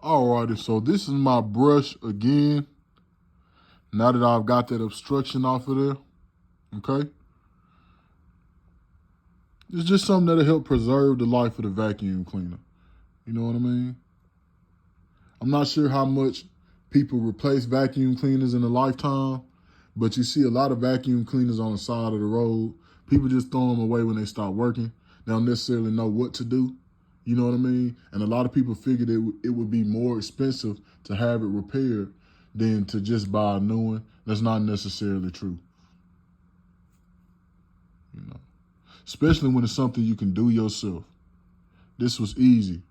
Alrighty, so this is my brush again. Now that I've got that obstruction off of there, okay? It's just something that'll help preserve the life of the vacuum cleaner. You know what I mean? I'm not sure how much people replace vacuum cleaners in a lifetime, but you see a lot of vacuum cleaners on the side of the road. People just throw them away when they start working. They don't necessarily know what to do. You know what I mean? And a lot of people figured it would be more expensive to have it repaired than to just buy a new one. That's not necessarily true. You know, especially when it's something you can do yourself. This was easy.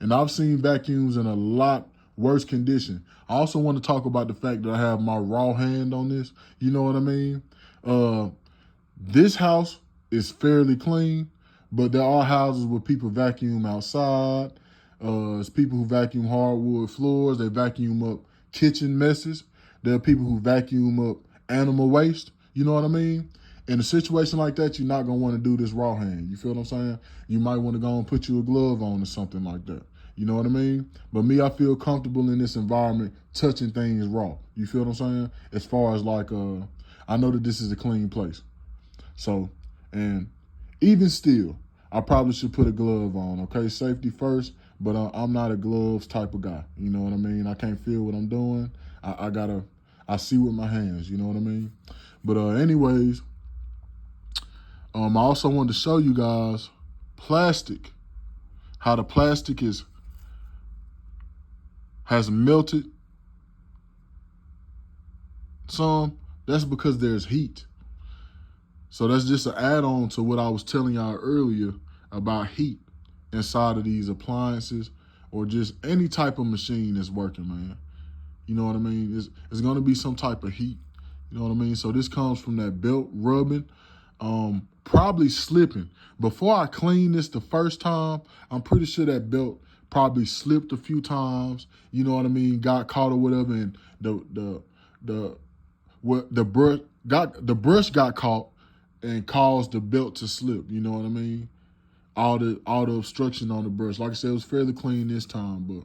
And I've seen vacuums in a lot worse condition. I also want to talk about the fact that I have my raw hand on this. You know what I mean? This house is fairly clean, but there are houses where people vacuum outside. It's people who vacuum hardwood floors. They vacuum up kitchen messes. There are people who vacuum up animal waste. You know what I mean? In a situation like that, you're not going to want to do this raw hand. You feel what I'm saying? You might want to go and put you a glove on or something like that. You know what I mean? But me, I feel comfortable in this environment touching things raw. You feel what I'm saying? As far as like, I know that this is a clean place. So, and even still, I probably should put a glove on, okay? Safety first, but I'm not a gloves type of guy. You know what I mean? I can't feel what I'm doing. I see with my hands, you know what I mean? But anyways, I also wanted to show you guys plastic, how the plastic has melted some. That's because there's heat. So that's just an add-on to what I was telling y'all earlier about heat inside of these appliances or just any type of machine that's working, man. You know what I mean? It's going to be some type of heat. You know what I mean? So this comes from that belt rubbing, probably slipping. Before I cleaned this the first time, I'm pretty sure that belt probably slipped a few times. You know what I mean? Got caught or whatever, and the brush got caught and caused the belt to slip. You know what I mean? All the obstruction on the brush. Like I said, it was fairly clean this time, but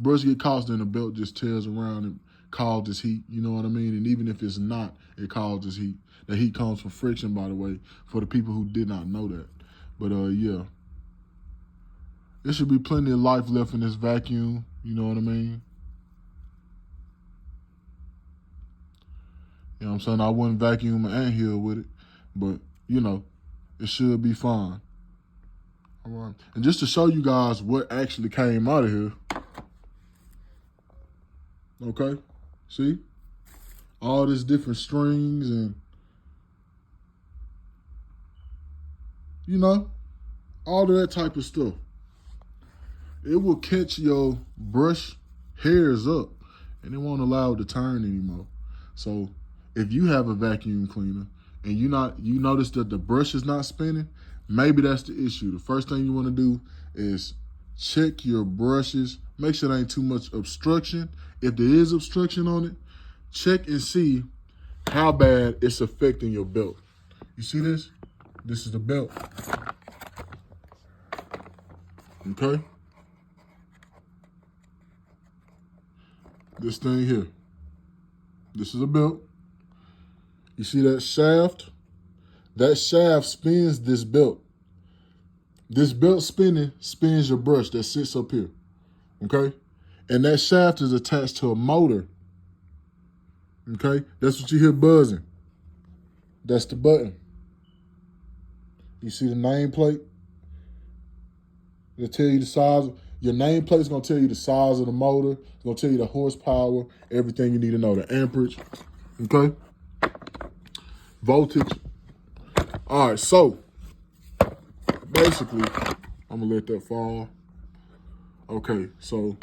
brush get caught and the belt just tears around and causes heat. You know what I mean? And even if it's not, it causes heat. The heat comes from friction, by the way, for the people who did not know that. But yeah, there should be plenty of life left in this vacuum. You know what I mean? You know what I'm saying? I wouldn't vacuum an anthill with it, but you know, it should be fine. All right. And just to show you guys what actually came out of here. Okay, see? All this different strings and, you know, all of that type of stuff. It will catch your brush hairs up and it won't allow it to turn anymore. So if you have a vacuum cleaner and you notice that the brush is not spinning, maybe that's the issue. The first thing you want to do is check your brushes. Make sure there ain't too much obstruction. If there is obstruction on it, check and see how bad it's affecting your belt. You see this? This is the belt. Okay? This thing here. This is a belt. You see that shaft? That shaft spins this belt. This belt spinning spins your brush that sits up here. Okay? And that shaft is attached to a motor. Okay? That's what you hear buzzing. That's the button. You see the nameplate? It'll tell you the size. Your nameplate is going to tell you the size of the motor. It's going to tell you the horsepower, everything you need to know, the amperage. Okay? Voltage. All right, so basically, I'm going to let that fall. Okay, so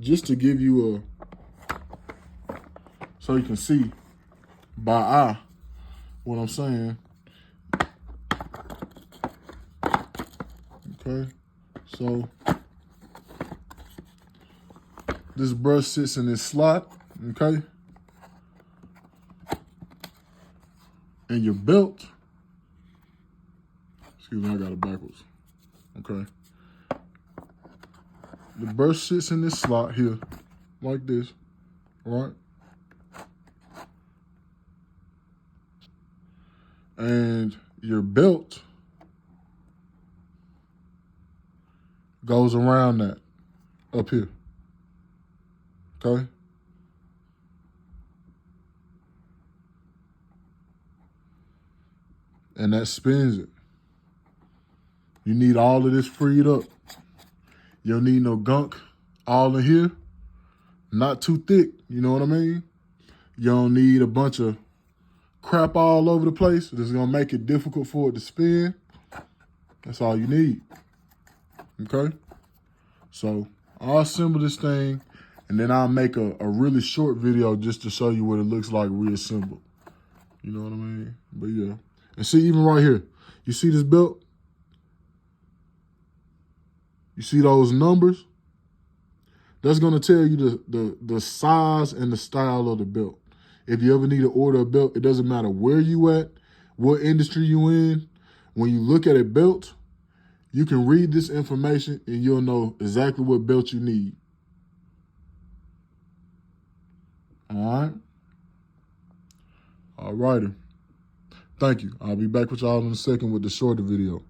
just to give you so you can see by eye what I'm saying. Okay, so this brush sits in this slot, okay? And your belt, excuse me, I got it backwards, okay? The brush sits in this slot here, like this, right? And your belt goes around that up here, okay? And that spins it. You need all of this freed up. You don't need no gunk all in here. Not too thick, you know what I mean? You don't need a bunch of crap all over the place. This is gonna make it difficult for it to spin. That's all you need, okay? So I'll assemble this thing and then I'll make a really short video just to show you what it looks like reassembled. You know what I mean? But yeah. And see, even right here, you see this belt? You see those numbers? That's gonna tell you the size and the style of the belt. If you ever need to order a belt, it doesn't matter where you at, what industry you in. When you look at a belt, you can read this information and you'll know exactly what belt you need. All right? All righty. Thank you. I'll be back with y'all in a second with the shorter video.